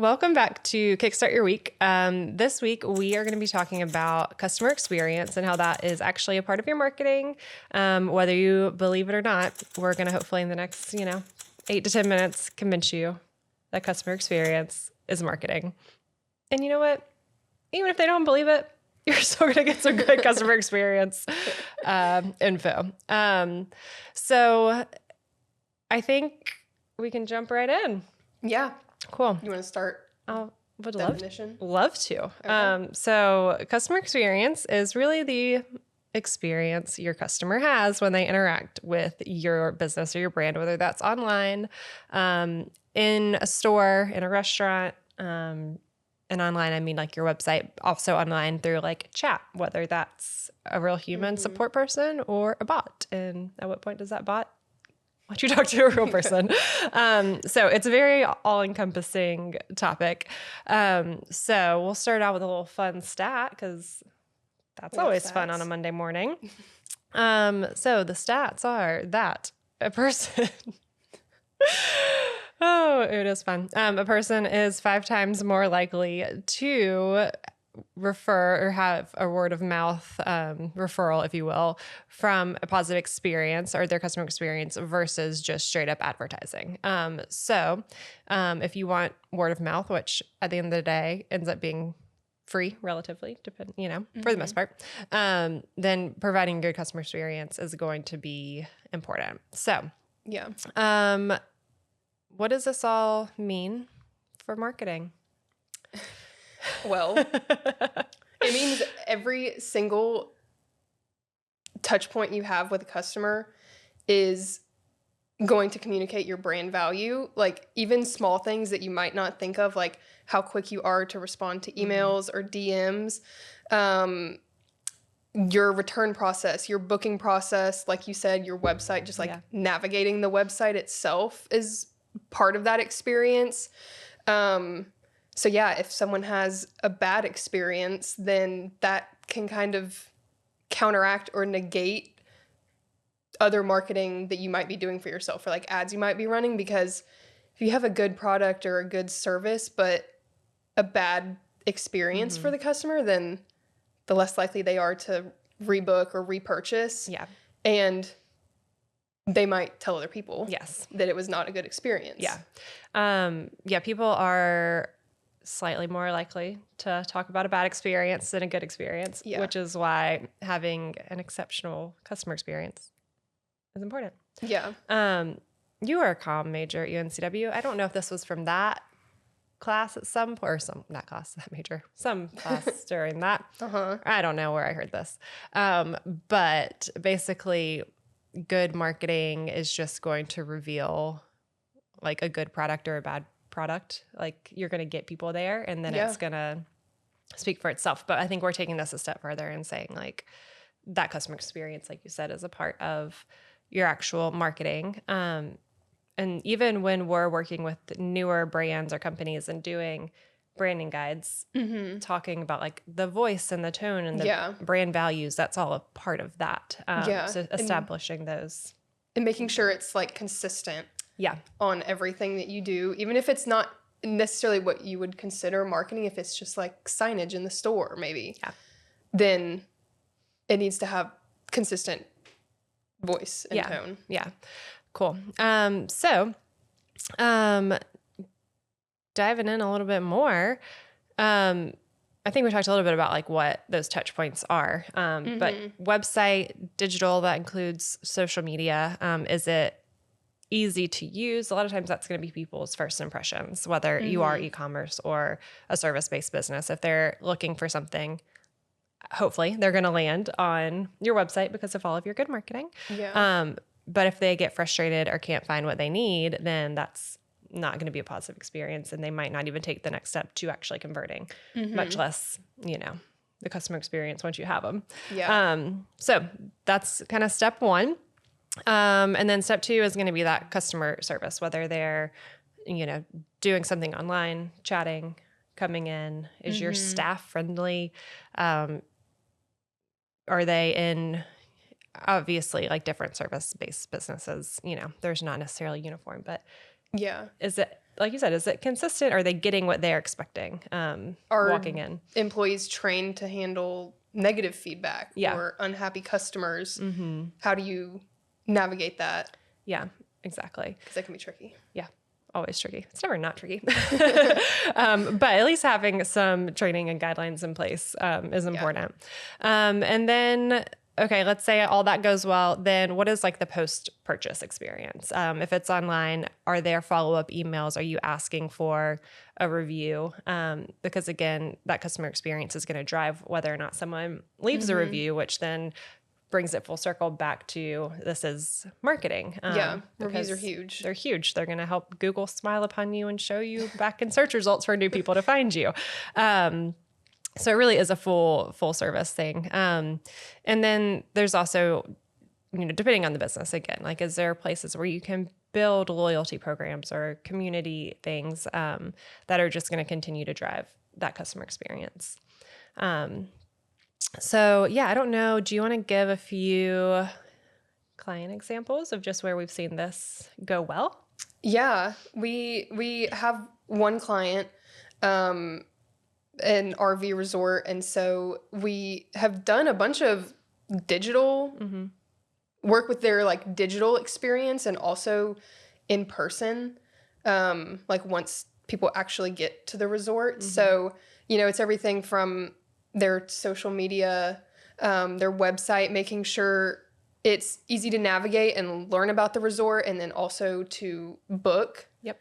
Welcome back to Kickstart Your Week. This week, we are going to be talking about customer experience and how that is actually a part of your marketing. Whether you believe it or not, we're going to hopefully in the next, 8 to 10 minutes, convince you that customer experience is marketing. And you know what? Even if they don't believe it, you're still going to get some good customer experience info. So I think we can jump right in. Yeah. Cool. You want to start? Would definition? love to. Okay. So customer experience is really the experience your customer has when they interact with your business or your brand, whether that's online, in a store, in a restaurant, and online, I mean like your website, also online through like chat, whether that's a real human support person or a bot. And at what point does that bot want you to talk to a real person? So it's a very all-encompassing topic. So we'll start out with a little fun stat because that's always fun on a Monday morning. So the stats are that a person... Oh, it is fun. A person is 5 times more likely to refer or have a word of mouth referral, if you will, from a positive experience or their customer experience versus just straight up advertising. So if you want word of mouth, which at the end of the day ends up being free relatively, for the most part, then providing good customer experience is going to be important. So Yeah. what does this all mean for marketing? Well, it means every single touch point you have with a customer is going to communicate your brand value. Like even small things that you might not think of, like how quick you are to respond to emails or DMs, your return process, your booking process, like you said, your website, just like navigating the website itself is part of that experience. So yeah, if someone has a bad experience, then that can kind of counteract or negate other marketing that you might be doing for yourself, or like ads you might be running, because if you have a good product or a good service, but a bad experience for the customer, then the less likely they are to rebook or repurchase. Yeah. And they might tell other people Yes. that it was not a good experience. Yeah. People are slightly more likely to talk about a bad experience than a good experience, which is why having an exceptional customer experience is important. Yeah. You are a comm major at UNCW. I don't know if this was from that class at some point, or some class during that. I don't know where I heard this. But basically good marketing is just going to reveal like a good product or a bad product. Like you're going to get people there and then it's going to speak for itself. But I think we're taking this a step further and saying like that customer experience, like you said, is a part of your actual marketing. And even when we're working with newer brands or companies and doing branding guides, talking about like the voice and the tone and the brand values, that's all a part of that. So establishing those. And making sure it's like consistent Yeah. on everything that you do, even if it's not necessarily what you would consider marketing, if it's just like signage in the store, maybe, then it needs to have consistent voice and tone. Yeah. Cool. So diving in a little bit more, I think we talked a little bit about like what those touch points are. But website, digital, that includes social media. Is it easy to use? A lot of times that's going to be people's first impressions, whether you are e-commerce or a service-based business. If they're looking for something, hopefully they're going to land on your website because of all of your good marketing. Yeah. But if they get frustrated or can't find what they need, then that's not going to be a positive experience. And they might not even take the next step to actually converting, much less, the customer experience once you have them. Yeah. So that's kind of step one. And then step two is going to be that customer service, whether they're, doing something online, chatting, coming in. Is your staff friendly? Are they in, obviously, like different service-based businesses? There's not necessarily uniform, but is it like you said, is it consistent? Are they getting what they're expecting walking in? Employees trained to handle negative feedback or unhappy customers? How do you navigate that? Yeah, exactly. Because that can be tricky. Yeah, always tricky. It's never not tricky. But at least having some training and guidelines in place is important. And then, okay, let's say all that goes well. Then what is like the post-purchase experience? If it's online, are there follow-up emails? Are you asking for a review? Because again, that customer experience is going to drive whether or not someone leaves a review, which then brings it full circle back to this is marketing. Reviews are huge. They're huge. They're going to help Google smile upon you and show you back in search results for new people to find you. So it really is a full service thing. And then there's also, depending on the business, again, like, is there places where you can build loyalty programs or community things that are just going to continue to drive that customer experience? So yeah, I don't know. Do you want to give a few client examples of just where we've seen this go well? Yeah, we have one client, an RV resort, and so we have done a bunch of digital work with their like digital experience and also in person, like once people actually get to the resort. So, it's everything from their social media, their website, making sure it's easy to navigate and learn about the resort, and then also to book. Yep.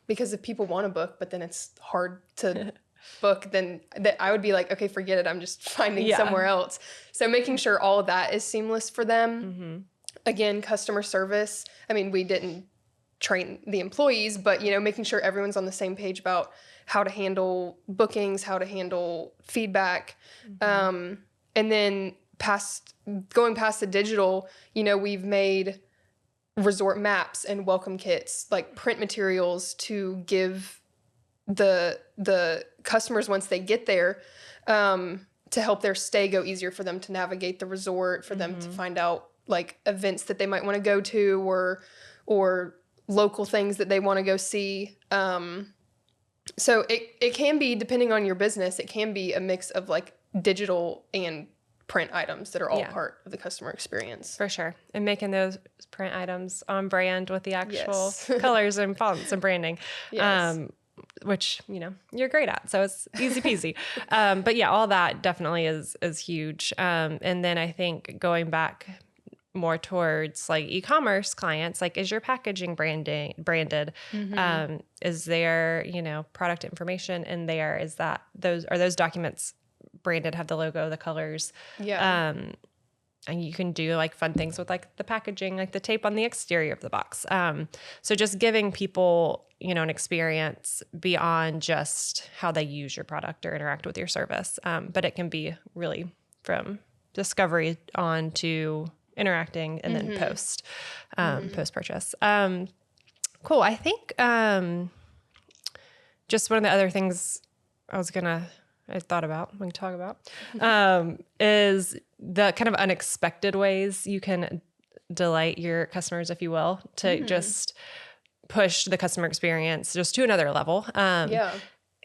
Because if people want to book, but then it's hard to book, then I would be like, okay, forget it. I'm just finding somewhere else. So making sure all of that is seamless for them. Again, customer service. I mean, we didn't train the employees, but, making sure everyone's on the same page about how to handle bookings, how to handle feedback. And then going past the digital, we've made resort maps and welcome kits, like print materials to give the customers once they get there, to help their stay go easier, for them to navigate the resort, for them to find out like events that they might want to go to or local things that they want to go see. So it can be, depending on your business, it can be a mix of like digital and print items that are all part of the customer experience. For sure. And making those print items on brand with the actual colors and fonts and branding, which, you're great at. So it's easy peasy. But yeah, all that definitely is huge. And then I think going back more towards like e-commerce clients, like, is your packaging branded? Is there, product information in there? Are those documents branded, have the logo, the colors? And you can do like fun things with like the packaging, like the tape on the exterior of the box. So just giving people, an experience beyond just how they use your product or interact with your service. But it can be really from discovery on to interacting and then post-purchase. Cool. I think just one of the other things I thought about, we can talk about, is the kind of unexpected ways you can delight your customers, if you will, to just push the customer experience just to another level. And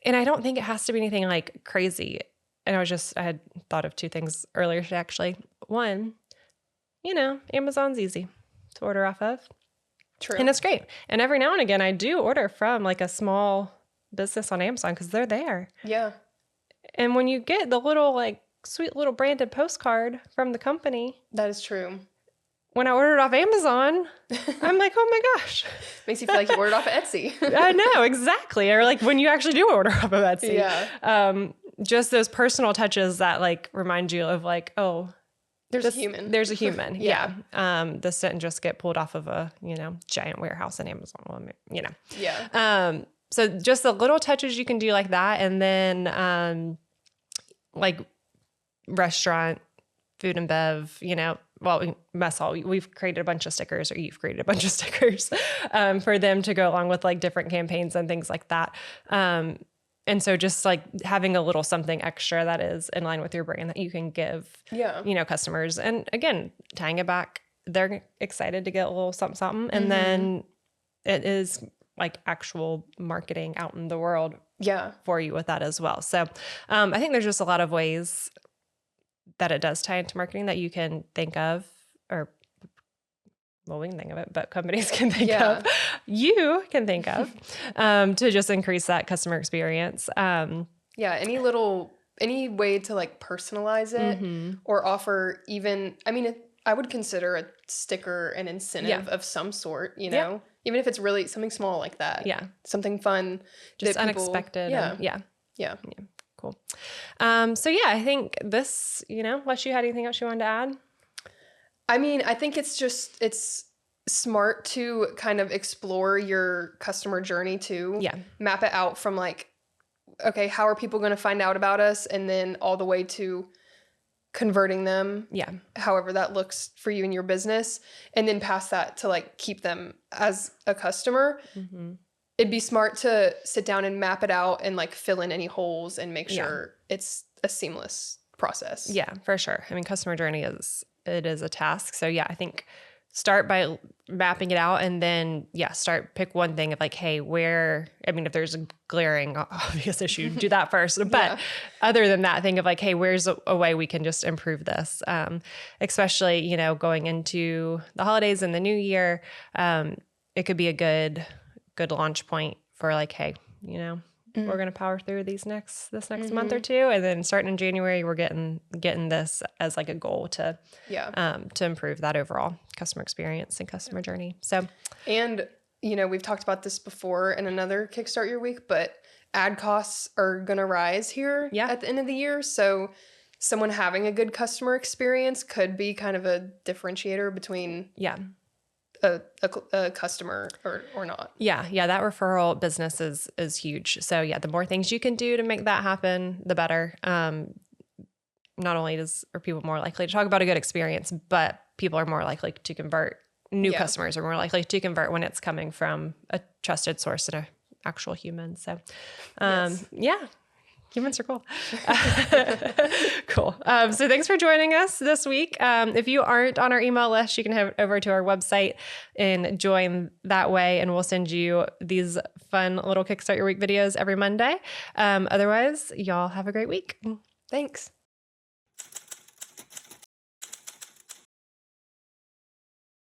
I don't think it has to be anything like crazy. And I had thought of two things earlier today, actually. One, Amazon's easy to order off of. True. And it's great. And every now and again, I do order from like a small business on Amazon because they're there. Yeah. And when you get the little like sweet little branded postcard from the company. That is true. When I ordered off Amazon, I'm like, oh my gosh. Makes you feel like you ordered off of Etsy. I know, exactly. Or like when you actually do order off of Etsy. Yeah. Just those personal touches that like remind you of like, oh, there's a human. There's a human. Yeah. This didn't just get pulled off of a, giant warehouse in Amazon, Yeah. So just the little touches you can do like that. And then, like restaurant, food and bev, mess hall, we've created a bunch of stickers, or you've created a bunch of stickers, for them to go along with like different campaigns and things like that. And so just like having a little something extra that is in line with your brand that you can give, customers. And again, tying it back, they're excited to get a little something. And then it is like actual marketing out in the world Yeah. for you with that as well. So I think there's just a lot of ways that it does tie into marketing that you can think of, or well, we can think of it, but companies can think of, you can think of, to just increase that customer experience. Any way to like personalize it or offer even, I mean, I would consider a sticker an incentive of some sort, you know, even if it's really something small like that. Yeah. Something fun. Just unexpected. Yeah. Cool. So yeah, I think this, unless you had anything else you wanted to add. I mean, I think it's smart to kind of explore your customer journey too. Yeah. Map it out from like, okay, how are people going to find out about us? And then all the way to converting them. Yeah. However that looks for you in your business. And then past that to like keep them as a customer. Mm-hmm. It'd be smart to sit down and map it out and like fill in any holes and make sure it's a seamless process. Yeah, for sure. I mean, customer journey is a task. So yeah, I think start by mapping it out and then pick one thing of like, hey, if there's a glaring obvious issue, do that first. But other than that, think of like, hey, where's a way we can just improve this? Especially, going into the holidays and the new year, it could be a good launch point for like, hey, we're going to power through this next month or two. And then starting in January, we're getting this as like a goal to improve that overall customer experience and customer journey. So, and we've talked about this before in another Kickstart Your Week, but ad costs are going to rise here at the end of the year. So someone having a good customer experience could be kind of a differentiator between a customer or not. Yeah. That referral business is huge. So the more things you can do to make that happen, the better. Not only are people more likely to talk about a good experience, but people are more likely to convert. New customers are more likely to convert when it's coming from a trusted source and an actual human. So, humans are cool. Cool. So thanks for joining us this week. If you aren't on our email list, you can head over to our website and join that way, and we'll send you these fun little Kickstart Your Week videos every Monday. Otherwise, y'all have a great week. Thanks.